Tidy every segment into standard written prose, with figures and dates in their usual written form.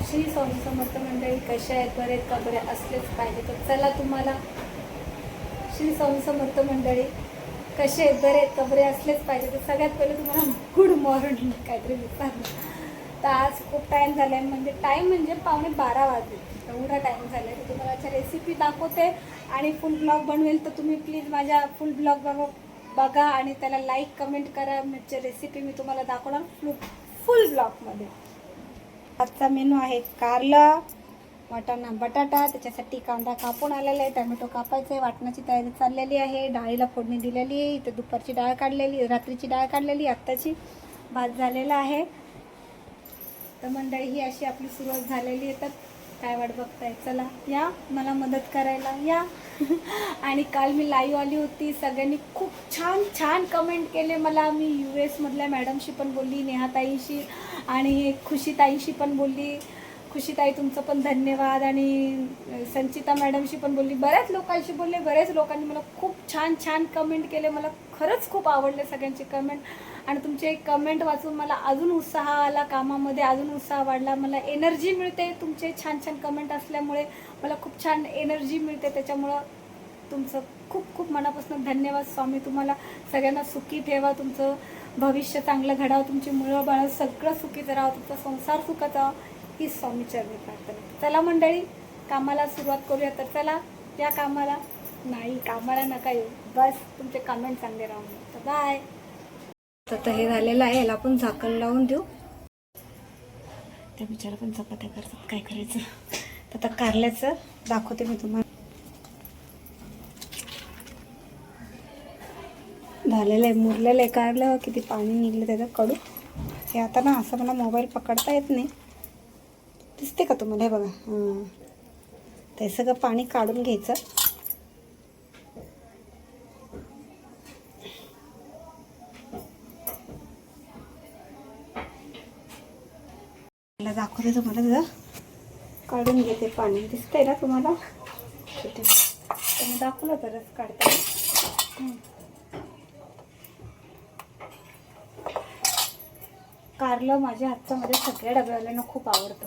श्री स्वामी समर्थ मंडळी, कशा आहेत? बरे आहेत का? बरे असलेच पाहिजे. तर चला, तुम्हाला श्री स्वामी समर्थ मंडळी कसे आहेत? बरे आहेत का? बरे असलेच पाहिजे. तर सगळ्यात पहिले तुम्हाला गुड मॉर्निंग काहीतरी विचारलं. तर आज खूप टाईम झाला आहे, म्हणजे टाईम म्हणजे 11:15 वाजले, एवढा टाईम झाला आहे. तर तुम्हाला आजच्या रेसिपी दाखवते आणि फुल ब्लॉग बनवेल. तर तुम्ही प्लीज माझ्या फुल ब्लॉग बघा आणि त्याला लाईक कमेंट करा. म्हणजे रेसिपी मी तुम्हाला दाखवणार फुल ब्लॉगमध्ये. आजचा मेनू आहे कारलं, वाटाणा, बटाटा. त्याच्यासाठी कांदा कापून आलेला आहे, टमॅटो कापायचं आहे, वाटणाची तयारी चाललेली आहे, डाळीला फोडणी दिलेली आहे. इथे दुपारची डाळ काढलेली, रात्रीची डाळ काढलेली, आत्ताची भात झालेला आहे. तर मंडळी ही अशी आपली सुरुवात झालेली आहे. तर काय वाट बघताय? चला या मला मदत करायला या. आणि काल मी लाईव्ह आली होती, सगळ्यांनी खूप छान छान कमेंट केले मला. मी US मधल्या मॅडमशी पण बोलली, नेहाताईशी आणि खुशीताईशी पण बोलली. खुशीताई तुमचं पण धन्यवाद. आणि संचिता मॅडमशी पण बोलली, बऱ्याच लोकांशी बोलले. बऱ्याच लोकांनी मला खूप छान छान कमेंट केले. मला खरंच खूप आवडले सगळ्यांचे कमेंट. आणि तुमचे कमेंट वाचून मला अजून उत्साह आला कामामध्ये, अजून उत्साह वाढला. मला एनर्जी मिळते तुमचे छान छान कमेंट असल्यामुळे. मला खूप छान एनर्जी मिळते. त्याच्यामुळं तुमचं खूप खूप मनापासून धन्यवाद. स्वामी तुम्हाला सगळ्यांना सुखी ठेवा, तुमचं भविष्य चांगलं घडावं, तुमची मुलं बाळ सगळं सुखीचं राहावं, तुमचा संसार सुखाचा ही स्वामी चरणी प्रार्थना. चला मंडळी, कामाला सुरुवात करूया. तर चला या कामाला. नाही, कामाला नका येऊ, बस तुमचे कमेंट चांगले राहून. तर बाय. तर हे झालेलं आहे, याला आपण झाकण लावून देऊ. त्या बिचारा पण चपात्या करतात, काय करायचं. तर आता कारल्याचं दाखवते मी तुम्हाला. झालेलं आहे, मुरलेलं आहे कारलं. किती पाणी निघलं त्याचं कडू. हे आता ना असं मला मोबाईल पकडता येत नाही, दिसते का तुम्हाला? हे बघा, ते सगळं पाणी काढून घ्यायचं. दाखवते तुम्हाला, जरा काढून घेते पाणी. दिसतंय ना तुम्हाला? मी दाखवलं तरच काढते. कारलं माझ्या हातचं मध्ये सगळ्या डब्यावाल्यांना खूप आवडतं.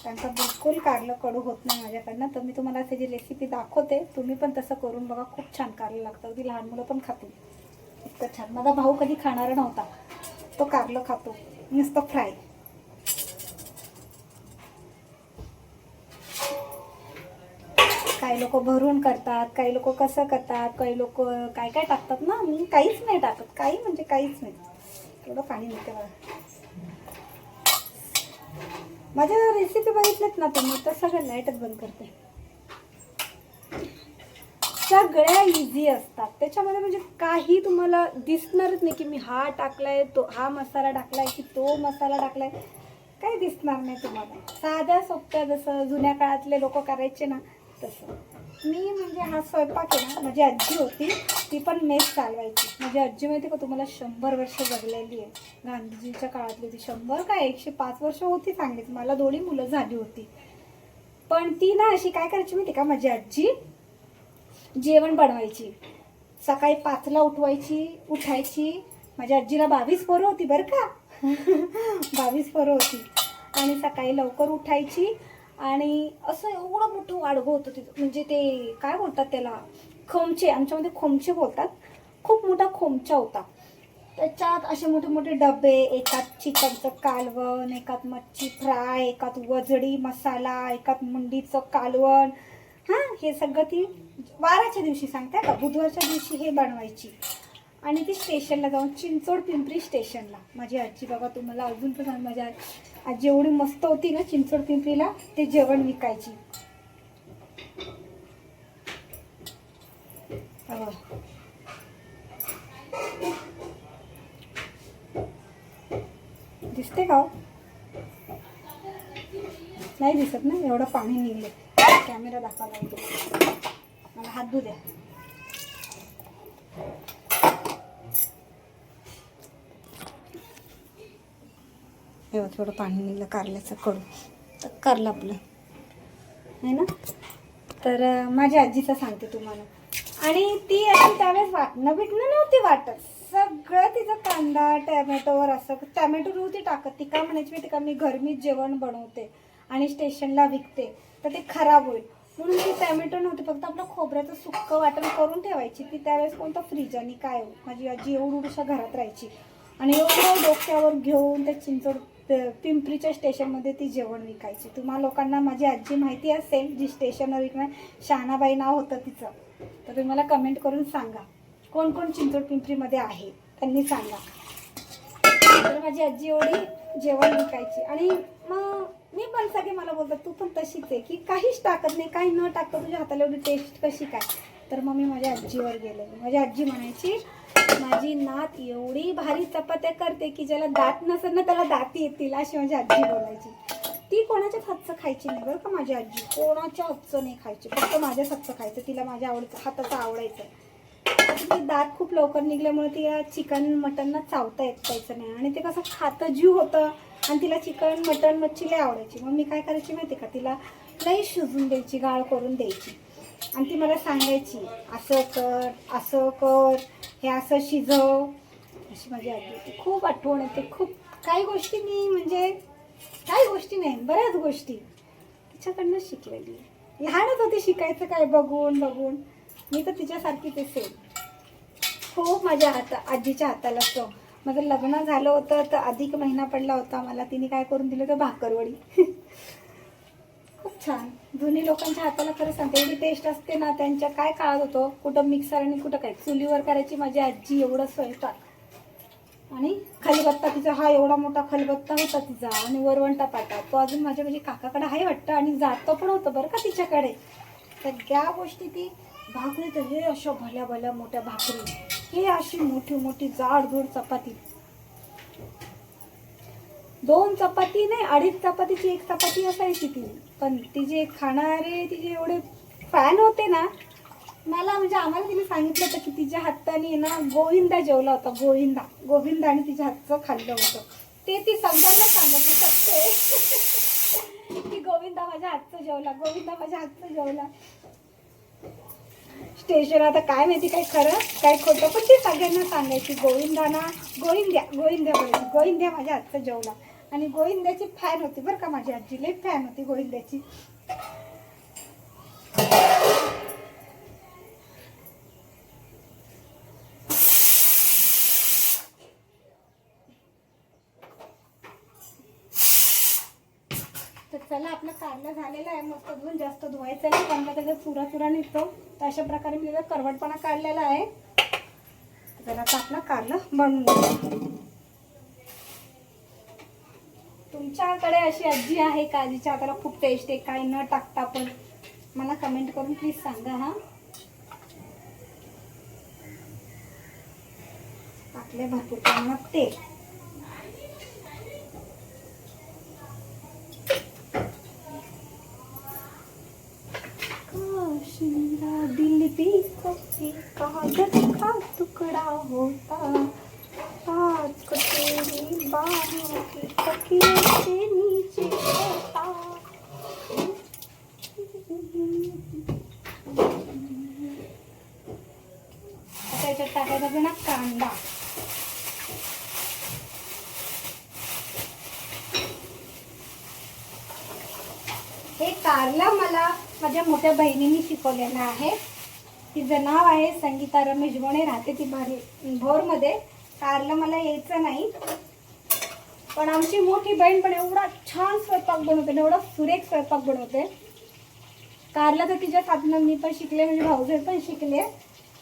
त्यांचा बिलकुल कारलं कडू होत नाही माझ्याकडनं. तर मी तुम्हाला त्याची रेसिपी दाखवते, तुम्ही पण तसं करून बघा. खूप छान कारलं लागतं, अगदी लहान मुलं पण खातील, इतकं छान. माझा भाऊ कधी खाणारा नव्हता, तो कारलं खातो नुसतं फ्राय. काही लोक भरून करतात, काही लोक कसं करतात, काही लोक काय काय टाकतात ना. मी काहीच नाही टाकत, काही म्हणजे काहीच नाही. थोडं पाणी निघते बघा. माझ्या रेसिपी बघितल्यात ना तुम्ही, तर सगळं लाईटच बंद करते. सगळ्या इझी असतात त्याच्यामध्ये, म्हणजे काही तुम्हाला दिसणारच नाही की मी हा टाकलाय, तो हा मसाला टाकलाय की तो मसाला टाकलाय, काही दिसणार नाही तुम्हाला. साध्या सोप्या, जसं जुन्या काळातले लोक करायचे ना तसं. मी म्हणजे हा स्वयंपाक आहे ना, माझी आजी होती, ती पण मेस चालवायची. माझी आजी माहिती का तुम्हाला, 100 वर्ष जगलेली आहे. गांधीजीच्या काळातली होती. 100 काय 105 वर्ष होती चांगलीच. मला 2 मुलं झाली होती. पण ती ना अशी काय करायची माहिती का, माझी आजी जेवण बनवायची. सकाळी 5ला उठायची. माझ्या आजीला 22 पोरं होती बरं का. 22 पोरं होती. आणि सकाळी लवकर उठायची. आणि असं एवढं मोठं वाडगं होतं तिथं, म्हणजे ते काय बोलतात त्याला, खोमचे, आमच्यामध्ये खोमचे बोलतात. खूप मोठा खोमचा होता. त्याच्यात असे मोठे मोठे डबे, एकात चिकनचं कालवण, एकात मच्छी फ्राय, एकात वजडी मसाला, एकात मुंडीचं कालवण. हां, हे सगळं ती वाराच्या दिवशी, सांगते का, बुधवारच्या दिवशी हे बनवायची. आणि ती स्टेशनला जाऊन, चिंचोड पिंपरी स्टेशनला. माझी आजी बघा तुम्हाला अजून पण, माझी आजी एवढी मस्त होती ना, चिंचोड पिंपरीला ते जेवण विकायची. दिसते का? नाही दिसत ना, एवढं पाणी निघले. कॅमेरा दाखवायला लागतो मला, हात धुऊ द्या. एवढं थोडं पाणी निघलं कारल्याचं कडू. तर कारलं आपलं आहे ना. तर माझ्या आजीचं सांगते तुम्हाला. आणि ती अशी त्यावेळेस वाटणं बिटणं नव्हती वाटत, सगळं तिचं कांदा टॅमॅटोवर असं. टॅमॅटो नव्हती टाकत ती. का म्हणायची माहिती का, मी घरमीच जेवण बनवते. आणि स्टेशनला विकते तर ते खराब होईल, म्हणून ती टॅमॅटो नव्हती, फक्त आपलं खोबऱ्याचं सुक्कं वाटण करून ठेवायची. ती त्यावेळेस कोणतं फ्रीज आणि काय, माझी आजी एवढूशा घरात राहायची आणि एवढं डोक्यावर घेऊन ते चिंचोड पिंपरीच्या स्टेशनमध्ये ती जेवण विकायची. तुम्हा लोकांना माझी आजी माहिती असेल, जी स्टेशनवर विकणार, शहाणाबाई नाव होतं तिचं, तर तुम्ही मला कमेंट करून सांगा कोण कोण चिंचोड पिंपरीमध्ये आहे, त्यांनी सांगा. तर माझी आजी एवढी जेवण विकायची आणि मग मी पण सगळे मला बोलतात तू पण तशीच आहे की काहीच टाकत नाही, काही न टाकतं तुझ्या हाताला एवढी टेस्ट कशी काय. तर मग मी माझ्या आजीवर गेले. माझी आजी म्हणायची माझी नात एवढी भारी चपात्या करते की ज्याला दात नसेल ना त्याला दाती येतील, अशी माझी आजी बोलायची. ती कोणाच्याच हातचं खायची नाही बरं का माझी आजी, कोणाच्या हातचं नाही खायची, फक्त माझ्याच हातचं खायचं. तिला माझ्या हाताचं आवडायचं. ती दात खूप लवकर निघल्यामुळे तिला चिकन मटनला चावता यायचं नाही आणि ते कसं खातं जीव होतं आणि तिला चिकन मटन मच्छी लय आवडायची. मग मी काय करायची माहिती का, तिला लई शिजून द्यायची, गाळ करून द्यायची आणि ती मला सांगायची असं कर असं कर, हे असं शिजव, अशी माझी आजी होती. खूप आठवण येते. खूप काही गोष्टी मी म्हणजे काही गोष्टी नाही बऱ्याच गोष्टी तिच्याकडनं शिकलेली. लहानच होती, शिकायचं काय बघून बघून. मी तर तिच्यासारखीच असेल. खूप माझ्या आजीच्या हाताला चव. माझं लग्न झालं होतं तर अधिक महिना पडला होता मला, तिने काय करून दिलं तर भाकरवडी. खूप छान. जुनी लोकांच्या हाताला खरं सांगते एवढी टेस्ट असते ना, त्यांच्या काय काळात होतो, कुठं मिक्सर आणि कुठं काय, चुलीवर करायची माझी आजी एवढं स्वयंपाक. आणि खलबत्ता तिचा हा एवढा मोठा खलबत्ता होता तिचा आणि वरवंटा पाटा, तो अजून माझ्या म्हणजे काकाकडे आहे वाटतं आणि जातो पण होतं बरं का तिच्याकडे. सगळ्या गोष्टी ती भाकरी तर हे अशा भल्या भल्या मोठ्या भाकरी, हे अशी मोठी मोठी जाडजूड चपाती, 2 चपाती नाही 2.5 चपातीची 1 चपाती असायची ती. पण तिचे खाणारे तिचे एवढे फॅन होते ना मला, म्हणजे आम्हाला तिने सांगितलं होतं की तिच्या हाताने ना गोविंदा जेवला होता, गोविंदा आणि तिच्या हातचं खाल्लं होतं. ते ती सगळ्यांना सांगत शकते की गोविंदा माझ्या हातचं जेवला, गोविंदा माझ्या हातचं जेवला. स्टेशन आता काय माहिती काय खरं काय खोटं, पण ती सगळ्यांना सांगायची गोविंदाना गोविंद्या माझ्या हातचं जेवला. आणि गोविंद्याची फॅन होती बरं का माझी आजी, लई फॅन होती गोविंद्याची. तर चला आपलं कारलं झालेलं आहे, मस्त धुवून, जास्त धुवायचं नाही कारण का त्याचा चुरा निघतो. तर अशा प्रकारे मी त्याचा करवटपणा काढलेला आहे. तर आता आपलं कारलं बनवून घ्या. तुमच्याकडे अशी आजी आहे का जिच्या हाताला खूप टेस्ट आहे, काय न टाकता पण मला कमेंट करून प्लीज सांगा. हा टाकले भरपूर प्रमाणात तेल. दिल भी कभी कागज का टुकड़ा होता, आज को तेरी बाहों की तकिए से नीचे होता. आता याच्यात टाकायचा ना कांदा. हे कारला मला माझ्या मोठ्या बहिणीने शिकवलेलं आहे. तिचं नाव आहे संगीता रमेश गोणे, राहते ती भोरमध्ये. कारला मला यायचं नाही, पण आमची मोठी बहीण पण एवढा छान स्वयंपाक बनवते, एवढा सुरेख स्वयंपाक बनवते. कारला तर तिच्या हातनं मी पण शिकले, म्हणजे भाऊजे पण शिकले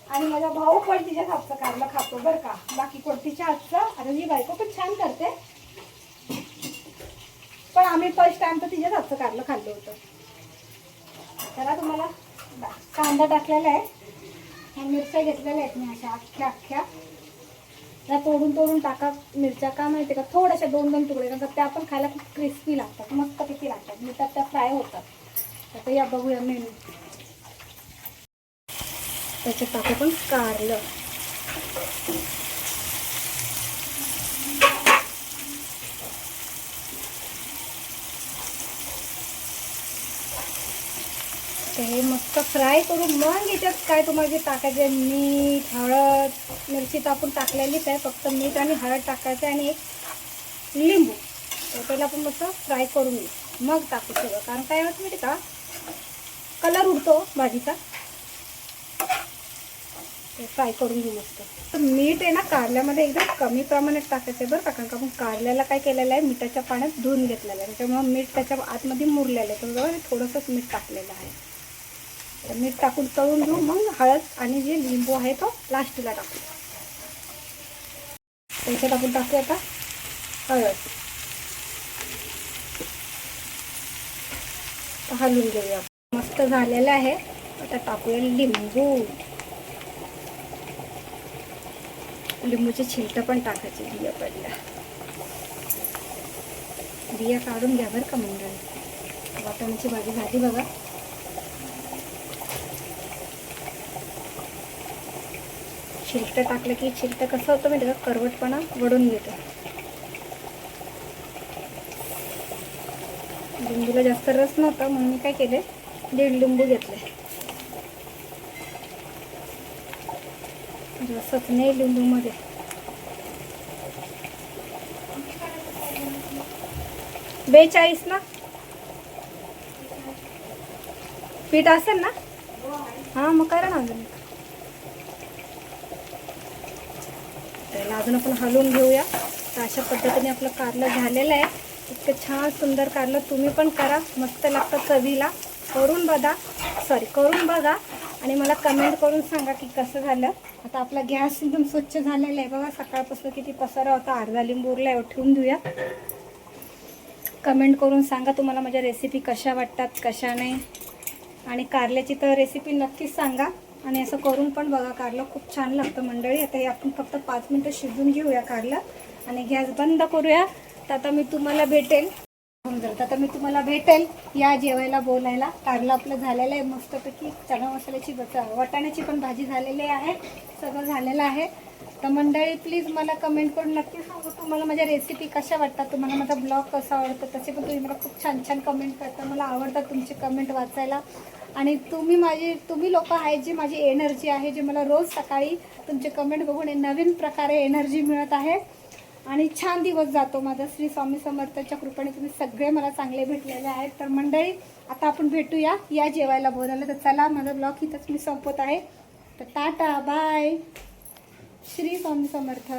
आणि माझा भाऊ पण तिच्या हातचं कारला खातो बरं का. बाकी कोणतीच्या हातचं आता ही बायको पण छान करते, पण आम्ही फर्स्ट टाइम तर तिच्याच हातचं कारलं खाल्लं होतं. चला तुम्हाला कांदा टाकलेला आहे, ह्या मिरच्या घेतलेल्या आहेत मी अशा अख्ख्या त्या तोडून टाका मिरच्या. का माहिती का, थोड्याशा 2-2 तुकडे, कारण त्या पण खायला खूप क्रिस्पी लागतात, मस्त किती लागतात, मिरच्यात त्या फ्राय होतात. आता या बघूया मेनू. त्याच्यात टाकू पण कारलं. ते मस्त फ्राय करून मग याच्यात काय तुम्हाला जे टाकायचे, मीठ हळद मिरची तर आपण टाकलेलीच आहे, फक्त मीठ आणि हळद टाकायचं आणि एक लिंबू. तर त्याला आपण मस्त फ्राय करून घेऊ. मग टाकू सगळं. कारण काय होतं माहिती का, कलर उडतो भाजीचा. ते फ्राय करून घेऊ मस्त. तर मीठ आहे ना कारल्यामध्ये एकदम कमी प्रमाणात टाकायचं आहे बरं का, कारण का आपण कारल्याला काय केलेलं आहे, मिठाच्या पाण्यात धुवून घेतलेलं आहे. त्याच्यामुळे मीठ त्याच्या आतमध्ये मुरलेलं आहे. तर थोडंसंच मीठ टाकलेलं आहे. तर मीठ टाकून तळून घेऊ. मग हळद आणि जे लिंबू आहे तो लास्टला टाकू. त्याच्यात आपण टाकू आता हळद. हलवून घेऊया. मस्त झालेलं आहे. आता टाकूया लिंबू. लिंबूचे छिलटं पण टाकायचे. बिया पडल्या, बिया काढून घ्या बरं का मंडळी. वाटाण्याची भाजी झाली बघा. छिलटं टाकलं की छिलटं कसं होतं माहिती का, करवटपणा वडून घेतं. लिंबूला जास्त रस नव्हता म्हणून मी काय केले, 1.5 लिंबू घेतले. रसच नाही लिंबूमध्ये. $42 ना पीठ असेल ना. हां मग करा ना अजून. त्याला अजून आपण हलवून घेऊया. तर अशा पद्धतीने आपलं कारलं झालेलं आहे. इतकं छान सुंदर कारलं. तुम्ही पण करा, मस्त लागतं चवीला. करून बघा आणि मला कमेंट करून सांगा की कसं झालं. आता आपला गॅस एकदम स्वच्छ झालेला आहे बघा. सकाळपासून किती पसारा होता. अर्धा लिंबू उरला आहे, ठेवून देऊया. कमेंट करून सांगा तुम्हाला माझ्या रेसिपी कशा वाटतात, कशा नाही. आणि कारल्याची तर रेसिपी नक्कीच सांगा. आणि असं करून पण बघा, कारलं खूप छान लागतं मंडळी. आता हे आपण फक्त 5 मिनटं शिजून घेऊया कारलं आणि गॅस बंद करूया. तर आता मी तुम्हाला भेटेल या जेवायला बोलायला. कारलं आपलं झालेलं आहे मस्तपैकी. चना मसाल्याची वाटाण्याची पण भाजी झालेली आहे. सगळं झालेलं आहे. तर मंडळी प्लीज मला कमेंट करून नक्की सांगू तुम्हाला माझ्या रेसिपी कशा वाटतात, तुम्हाला माझा ब्लॉग कसा आवडतो. तसे पण तुम्ही मला खूप छान छान कमेंट करता. मला आवडतात तुमचे कमेंट वाचायला. आणि तुम्ही लोक आहेत जी माझी एनर्जी आहे, जे मला रोज सकाळी तुमचे कमेंट बघून नवीन प्रकारे एनर्जी मिळत आहे. आणि छान दिवस जातो माझा. श्री स्वामी समर्थांच्या कृपेने तुम्ही सगळे मला चांगले भेटलेले आहेत. तर मंडळी आता आपण भेटूया या जेवायला बोलायला. तर चला, माझा ब्लॉग इथंच मी संपवत आहे. तर टाटा बाय. श्री स्वामी समर्थ.